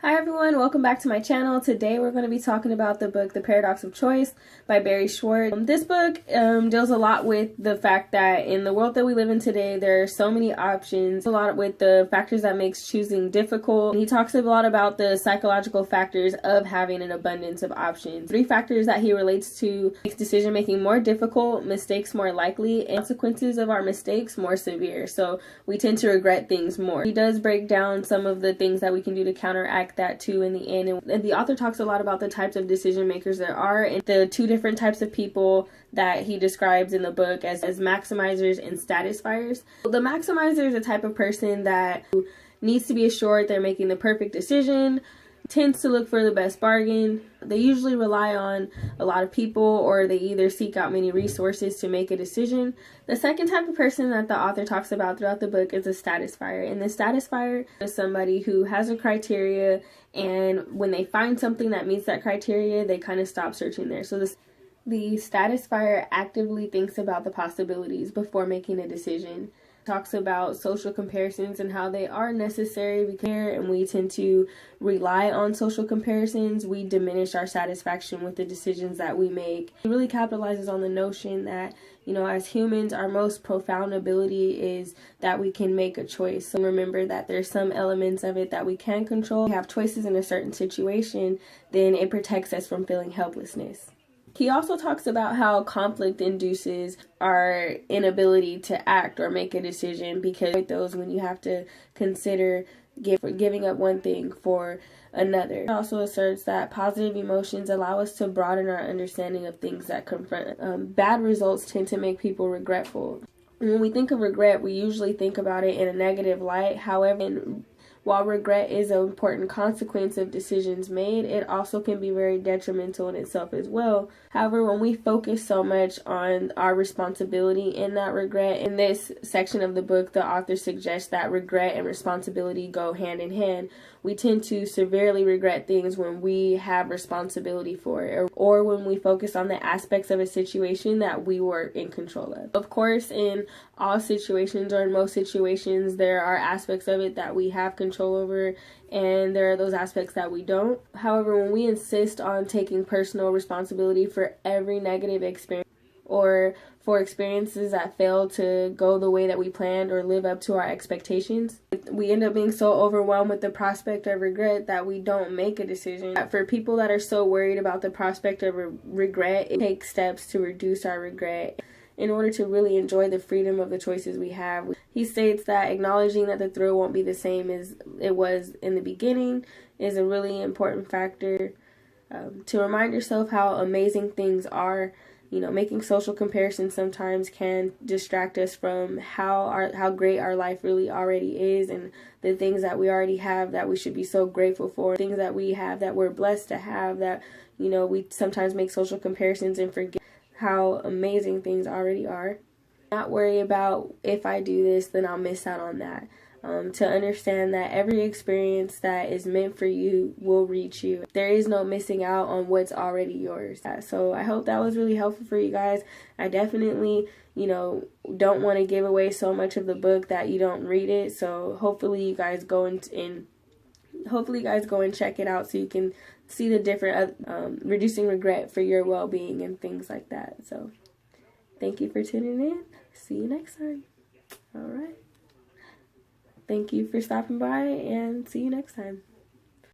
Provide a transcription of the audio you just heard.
Hi everyone, welcome back to my channel. Today we're going to be talking about the book The Paradox of Choice by Schwartz. This book deals a lot with the fact that in the world that we live in today, there are so many options, a lot with the factors that makes choosing difficult. And he talks a lot about the psychological factors of having an abundance of options. 3 factors that he relates to makes decision making more difficult, mistakes more likely, and consequences of our mistakes more severe. So we tend to regret things more. He does break down some of the things that we can do to counteract that too in the end, and the author talks a lot about the types of decision makers there are and the 2 different types of people that he describes in the book as maximizers and satisfiers. The maximizer is a type of person that needs to be assured they're making the perfect decision, tends to look for the best bargain. They usually rely on a lot of people, or they either seek out many resources to make a decision. The second type of person that the author talks about throughout the book is a satisfier. And the satisfier is somebody who has a criteria, and when they find something that meets that criteria, they kind of stop searching there. So the satisfier actively thinks about the possibilities before making a decision. Talks about social comparisons and how they are necessary, and we tend to rely on social comparisons. We diminish our satisfaction with the decisions that we make. It really capitalizes on the notion that, as humans, our most profound ability is that we can make a choice. So remember that there's some elements of it that we can control. If we have choices in a certain situation, then it protects us from feeling helplessness. He also talks about how conflict induces our inability to act or make a decision, because those when you have to consider giving up one thing for another. He also asserts that positive emotions allow us to broaden our understanding of things that confront. Bad results tend to make people regretful. When we think of regret, we usually think about it in a negative light. However, while regret is an important consequence of decisions made, it also can be very detrimental in itself as well. However, when we focus so much on our responsibility in that regret, in this section of the book, the author suggests that regret and responsibility go hand in hand. We tend to severely regret things when we have responsibility for it, or when we focus on the aspects of a situation that we were in control of. Of course, in all situations, or in most situations, there are aspects of it that we have control over, and there are those aspects that we don't. However, when we insist on taking personal responsibility for every negative experience, or for experiences that fail to go the way that we planned or live up to our expectations, we end up being so overwhelmed with the prospect of regret that we don't make a decision. For people that are so worried about the prospect of regret, it takes steps to reduce our regret in order to really enjoy the freedom of the choices we have. He states that acknowledging that the thrill won't be the same as it was in the beginning is a really important factor. To remind yourself how amazing things are. Making social comparisons sometimes can distract us from how great our life really already is, and the things that we already have that we should be so grateful for, things that we have that we're blessed to have, that we sometimes make social comparisons and forget how amazing things already are. Not worry about, if I do this, then I'll miss out on that. To understand that every experience that is meant for you will reach you. There is no missing out on what's already yours. So I hope that was really helpful for you guys. I definitely, don't want to give away so much of the book that you don't read it. So hopefully you guys go and check it out so you can see the different reducing regret for your well-being and things like that. So thank you for tuning in. See you next time. All right. Thank you for stopping by, and see you next time.